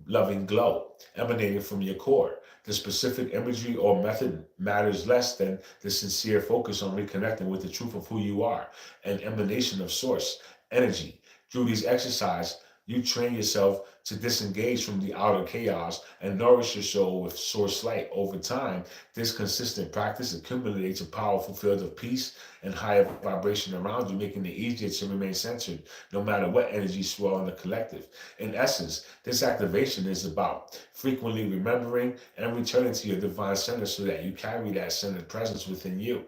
loving glow emanating from your core. The specific imagery or method matters less than the sincere focus on reconnecting with the truth of who you are, an emanation of Source energy. Through these exercises, you train yourself to disengage from the outer chaos and nourish your soul with Source light. Over time, this consistent practice accumulates a powerful field of peace and higher vibration around you, making it easier to remain centered no matter what energy swell in the collective. In essence, this activation is about frequently remembering and returning to your divine center so that you carry that centered presence within you.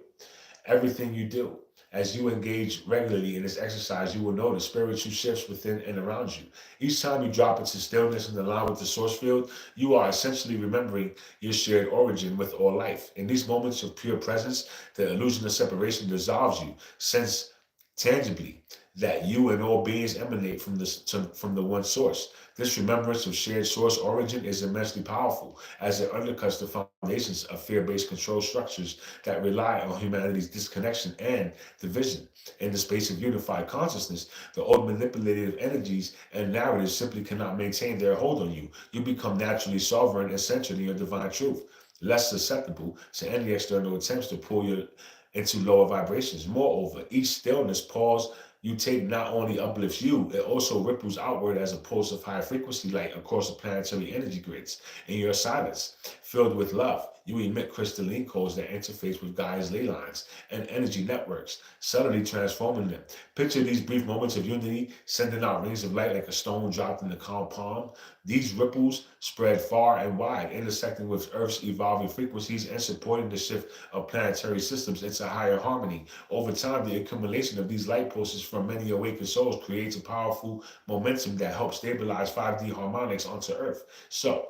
Everything you do, as you engage regularly in this exercise, you will notice spiritual shifts within and around you. Each time you drop into stillness and align with the source field, you are essentially remembering your shared origin with all life. In these moments of pure presence, the illusion of separation dissolves. You sense tangibly that you and all beings emanate from the one source. This remembrance of shared source origin is immensely powerful, as it undercuts the foundations of fear-based control structures that rely on humanity's disconnection and division. In the space of unified consciousness, the old manipulative energies and narratives simply cannot maintain their hold on you. You become naturally sovereign and centered in your divine truth, less susceptible to any external attempts to pull you into lower vibrations. Moreover, each stillness pause you take not only uplifts you, it also ripples outward as a pulse of high frequency light across the planetary energy grids. In your silence, filled with love, you emit crystalline codes that interface with Gaia's ley lines and energy networks, subtly transforming them. Picture these brief moments of unity, sending out rings of light like a stone dropped in the calm palm. These ripples spread far and wide, intersecting with Earth's evolving frequencies and supporting the shift of planetary systems into higher harmony. Over time, the accumulation of these light pulses from many awakened souls creates a powerful momentum that helps stabilize 5D harmonics onto Earth. So,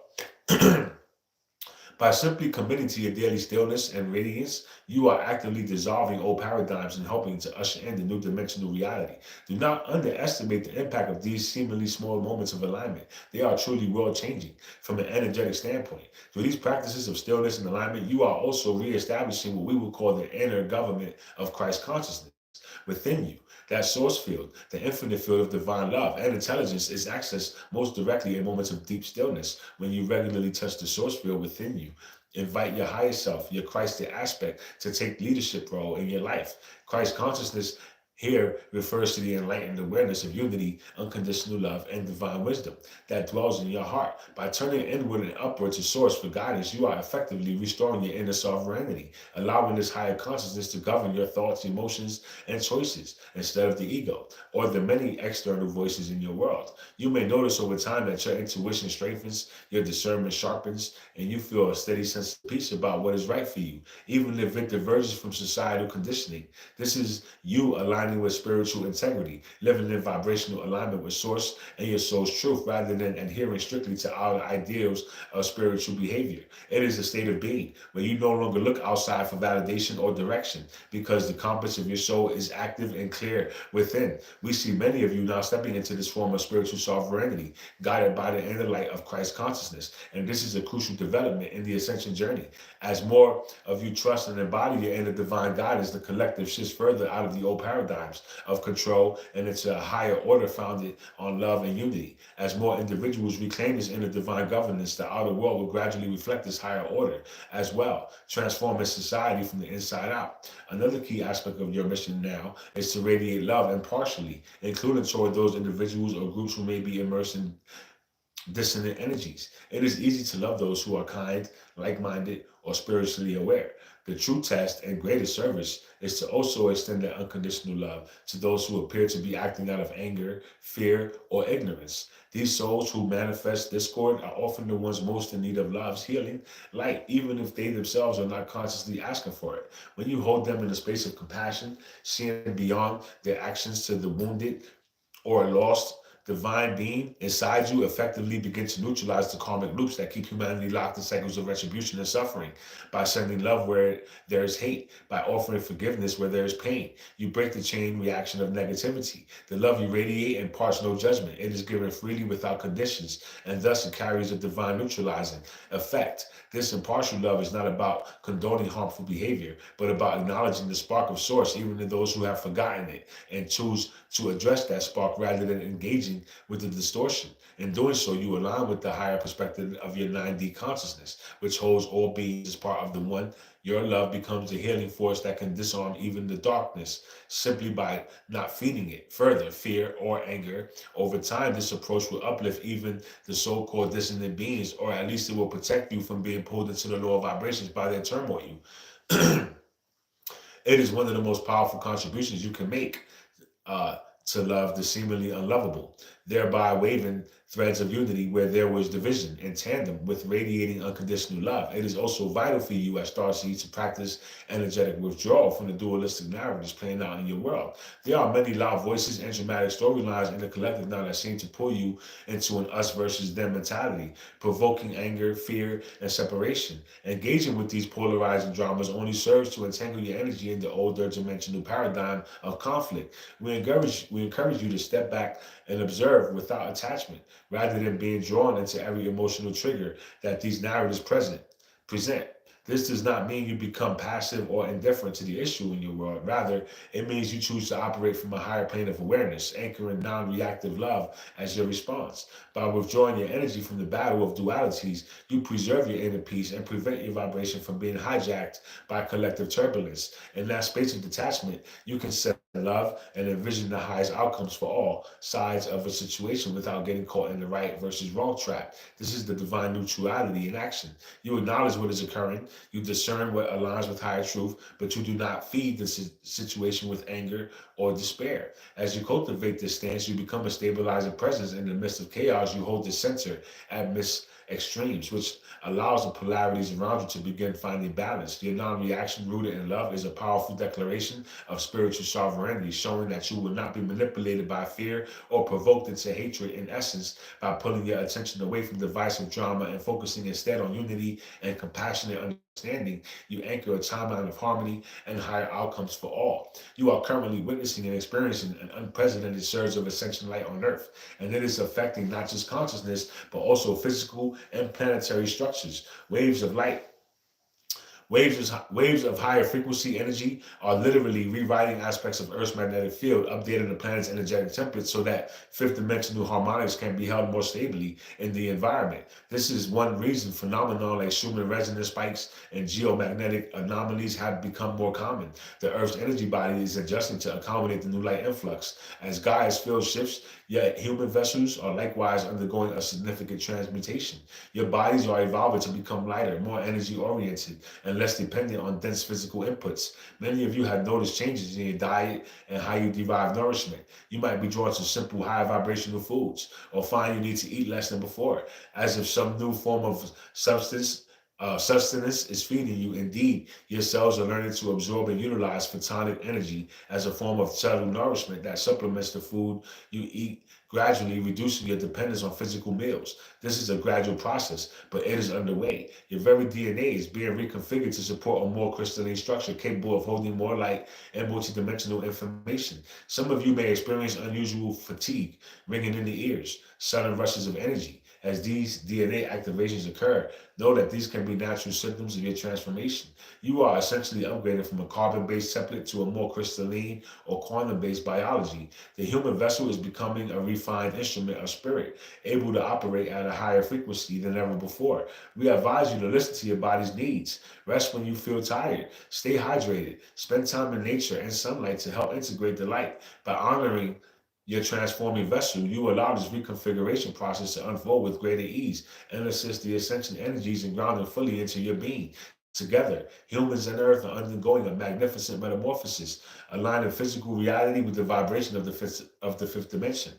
By simply committing to your daily stillness and radiance, you are actively dissolving old paradigms and helping to usher in the new dimensional reality. Do not underestimate the impact of these seemingly small moments of alignment. They are truly world changing from an energetic standpoint. Through these practices of stillness and alignment, you are also reestablishing what we would call the inner government of Christ consciousness within you. That source field, the infinite field of divine love and intelligence, is accessed most directly in moments of deep stillness when you regularly touch the source field within you. Invite your higher self, your Christed aspect, to take leadership role in your life. Christ consciousness here refers to the enlightened awareness of unity, unconditional love, and divine wisdom that dwells in your heart. By turning inward and upward to source for guidance, you are effectively restoring your inner sovereignty, allowing this higher consciousness to govern your thoughts, emotions, and choices instead of the ego or the many external voices in your world. You may notice over time that your intuition strengthens, your discernment sharpens, and you feel a steady sense of peace about what is right for you, even if it diverges from societal conditioning. This is you aligning with spiritual integrity, living in vibrational alignment with source and your soul's truth rather than adhering strictly to our ideals of spiritual behavior. It is a state of being where you no longer look outside for validation or direction because the compass of your soul is active and clear within. We see many of you now stepping into this form of spiritual sovereignty, guided by the inner light of Christ consciousness. And this is a crucial development in the ascension journey. As more of you trust and embody your inner divine guidance, the collective shifts further out of the old paradigms of control and into a higher order founded on love and unity. As more individuals reclaim this inner divine governance, the outer world will gradually reflect this higher order as well, transforming society from the inside out. Another key aspect of your mission now is to radiate love impartially, including toward those individuals or groups who may be immersed in dissonant energies. It is easy to love those who are kind, like-minded, or spiritually aware. The true test and greatest service is to also extend that unconditional love to those who appear to be acting out of anger, fear, or ignorance. These souls who manifest discord are often the ones most in need of love's healing light, even if they themselves are not consciously asking for it. When you hold them in a space of compassion, seeing beyond their actions to the wounded or lost, divine being inside you effectively begin to neutralize the karmic loops that keep humanity locked in cycles of retribution and suffering. By sending love where there is hate, by offering forgiveness where there is pain, you break the chain reaction of negativity. The love you radiate imparts no judgment. It is given freely without conditions, and thus it carries a divine neutralizing effect. This impartial love is not about condoning harmful behavior, but about acknowledging the spark of source even in those who have forgotten it, and choose to address that spark rather than engaging with the distortion. In doing so, you align with the higher perspective of your 9D consciousness, which holds all beings as part of the one. Your love becomes a healing force that can disarm even the darkness simply by not feeding it further fear or anger. Over time, this approach will uplift even the so-called dissonant beings, or at least it will protect you from being pulled into the lower vibrations by their turmoil. It is one of the most powerful contributions you can make to love the seemingly unlovable, thereby waving threads of unity where there was division in tandem with radiating unconditional love. It is also vital for you as starseeds to practice energetic withdrawal from the dualistic narratives playing out in your world. There are many loud voices and dramatic storylines in the collective now that seem to pull you into an us versus them mentality, provoking anger, fear, and separation. Engaging with these polarizing dramas only serves to entangle your energy in the older dimensional paradigm of conflict. We encourage you to step back and observe without attachment, rather than being drawn into every emotional trigger that these narratives present. This does not mean you become passive or indifferent to the issue in your world. Rather, it means you choose to operate from a higher plane of awareness, anchoring non-reactive love as your response. By withdrawing your energy from the battle of dualities, you preserve your inner peace and prevent your vibration from being hijacked by collective turbulence. In that space of detachment, you can set love and envision the highest outcomes for all sides of a situation without getting caught in the right versus wrong trap. This is the divine neutrality in action. You acknowledge what is occurring, you discern what aligns with higher truth, but you do not feed the situation with anger or despair. As you cultivate this stance, you become a stabilizing presence in the midst of chaos. You hold the center extremes, which allows the polarities around you to begin finding balance. Your non-reaction rooted in love is a powerful declaration of spiritual sovereignty, showing that you will not be manipulated by fear or provoked into hatred. In essence, by pulling your attention away from divisive drama and focusing instead on unity and compassionate understanding, you anchor a timeline of harmony and higher outcomes for all. You are currently witnessing and experiencing an unprecedented surge of ascension light on Earth, and it is affecting not just consciousness, but also physical and planetary structures. Waves of higher frequency energy are literally rewriting aspects of Earth's magnetic field, updating the planet's energetic template so that fifth dimensional harmonics can be held more stably in the environment. This is one reason phenomena like Schumann resonance spikes and geomagnetic anomalies have become more common. The Earth's energy body is adjusting to accommodate the new light influx. As Gaia's field shifts, yet human vessels are likewise undergoing a significant transmutation. Your bodies are evolving to become lighter, more energy oriented, and less dependent on dense physical inputs. Many of you have noticed changes in your diet and how you derive nourishment. You might be drawn to simple, high vibrational foods, or find you need to eat less than before, as if some new form of sustenance is feeding you. Indeed, your cells are learning to absorb and utilize photonic energy as a form of subtle nourishment that supplements the food you eat, gradually reducing your dependence on physical meals. This is a gradual process, but it is underway. Your very DNA is being reconfigured to support a more crystalline structure capable of holding more light and multidimensional information. Some of you may experience unusual fatigue, ringing in the ears, sudden rushes of energy. As these DNA activations occur, know that these can be natural symptoms of your transformation. You are essentially upgraded from a carbon-based template to a more crystalline or quantum-based biology. The human vessel is becoming a refined instrument of spirit, able to operate at a higher frequency than ever before. We advise you to listen to your body's needs. Rest when you feel tired. Stay hydrated. Spend time in nature and sunlight to help integrate the light. By honoring your transforming vessel, you allow this reconfiguration process to unfold with greater ease and assist the ascension energies and grounding fully into your being. Together, humans and Earth are undergoing a magnificent metamorphosis, aligning physical reality with the vibration of the fifth dimension.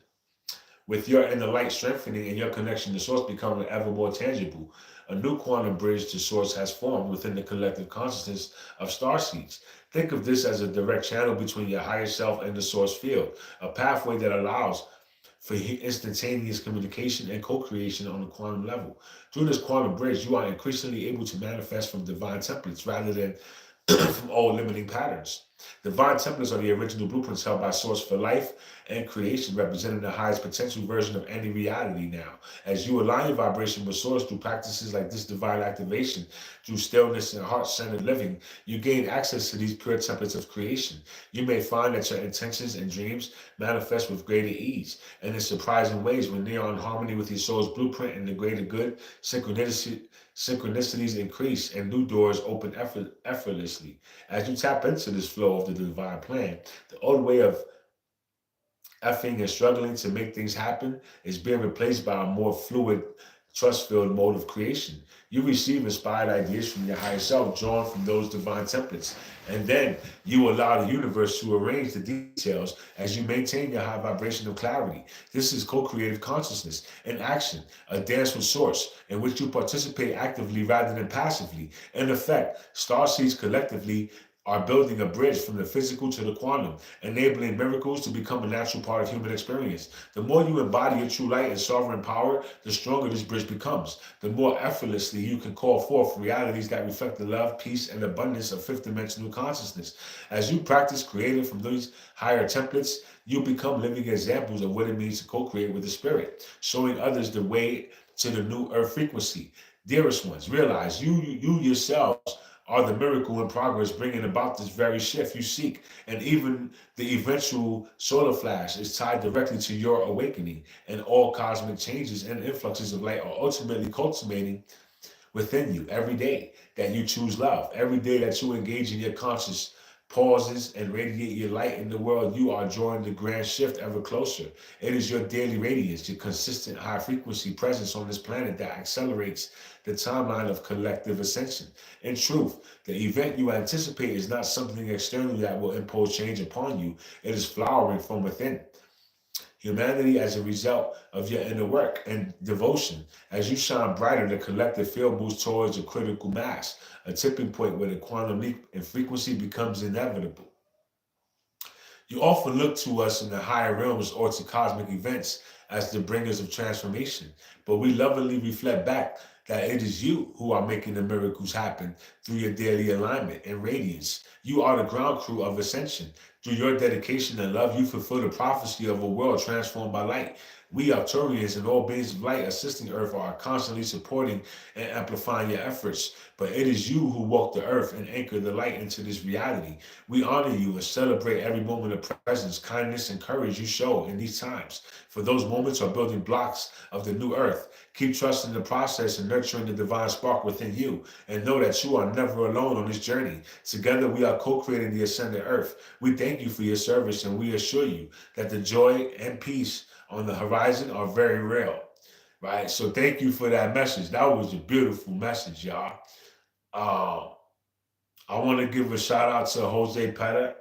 With your inner light strengthening and your connection to Source becoming ever more tangible, a new quantum bridge to Source has formed within the collective consciousness of starseeds. Think of this as a direct channel between your higher self and the Source field, a pathway that allows for instantaneous communication and co-creation on a quantum level. Through this quantum bridge, you are increasingly able to manifest from divine templates rather than from old limiting patterns. Divine templates are the original blueprints held by Source for life and creation, representing the highest potential version of any reality now. As you align your vibration with Source through practices like this divine activation, through stillness and heart-centered living, you gain access to these pure templates of creation. You may find that your intentions and dreams manifest with greater ease and in surprising ways when they are in harmony with your soul's blueprint and the greater good. Synchronicities increase and new doors open effortlessly. As you tap into this flow of the divine plan, the old way of effing and struggling to make things happen is being replaced by a more fluid, trust-filled mode of creation. You receive inspired ideas from your higher self, drawn from those divine templates, and then you allow the universe to arrange the details as you maintain your high vibrational clarity. This is co-creative consciousness in action, a dance with Source, in which you participate actively rather than passively. In effect, starseeds collectively are building a bridge from the physical to the quantum, enabling miracles to become a natural part of human experience. The more you embody your true light and sovereign power, the stronger this bridge becomes. The more effortlessly you can call forth realities that reflect the love, peace, and abundance of fifth dimensional consciousness. As you practice creating from these higher templates, you become living examples of what it means to co-create with the spirit, showing others the way to the new earth frequency. Dearest ones, realize you yourselves are the miracle in progress, bringing about this very shift you seek. And even the eventual solar flash is tied directly to your awakening, and all cosmic changes and influxes of light are ultimately cultivating within you every day that you choose love, every day that you engage in your conscious pauses and radiate your light in the world. You are drawing the grand shift ever closer. It is your daily radiance, your consistent high frequency presence on this planet that accelerates the timeline of collective ascension. In truth, the event you anticipate is not something external that will impose change upon you. It is flowering from within. Humanity as a result of your inner work and devotion. As you shine brighter, the collective field moves towards a critical mass, a tipping point where the quantum leap in frequency becomes inevitable. You often look to us in the higher realms or to cosmic events as the bringers of transformation, but we lovingly reflect back that it is you who are making the miracles happen through your daily alignment and radiance. You are the ground crew of ascension. Through your dedication and love, you fulfill the prophecy of a world transformed by light. We Arcturians and all beings of light assisting Earth are constantly supporting and amplifying your efforts, but it is you who walk the earth and anchor the light into this reality. We honor you and celebrate every moment of presence, kindness, and courage you show in these times. For those moments are building blocks of the new earth. Keep trusting the process and nurturing the divine spark within you, and know that you are never alone on this journey. Together, we are co-creating the ascended earth. We thank you for your service, and we assure you that the joy and peace on the horizon are very real. Right? So thank you for that message. That was a beautiful message, y'all. Um, I want to give a shout out to Jose Pettit.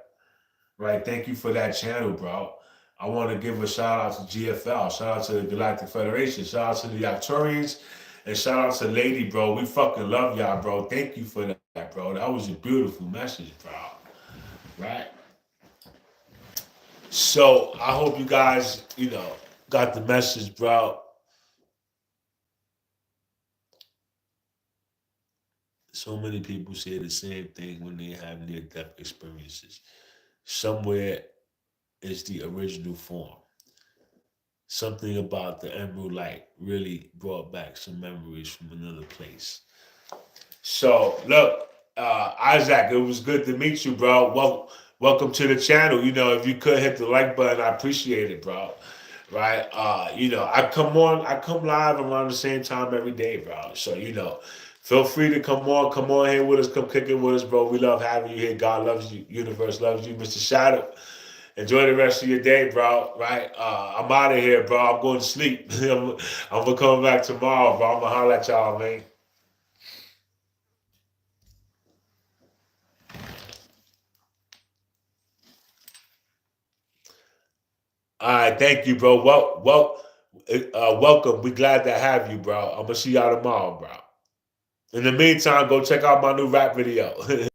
Right? Thank you for that channel, bro. I want to give a shout out to GFL, shout out to the Galactic Federation, shout out to the Octurians, and shout out to Lady, bro. We fucking love y'all, bro. Thank you for that, bro. That was a beautiful message, bro. Right? So I hope you guys, got the message, bro. So many people say the same thing when they have near-death experiences. Somewhere is the original form. Something about the emerald light really brought back some memories from another place. So, look, Isaac, it was good to meet you, bro. Welcome to the channel. If you could hit the like button, I appreciate it, bro. Right? I come live around the same time every day, bro. So, feel free to come on here with us, come kick it with us, bro. We love having you here. God loves you, universe loves you, Mr. Shadow. Enjoy the rest of your day, bro. Right? I'm out of here, bro. I'm going to sleep. I'm gonna come back tomorrow, bro. I'm gonna holler at y'all, man. All right, thank you, bro. Welcome. We glad to have you, bro. I'm gonna see y'all tomorrow, bro. In the meantime, go check out my new rap video.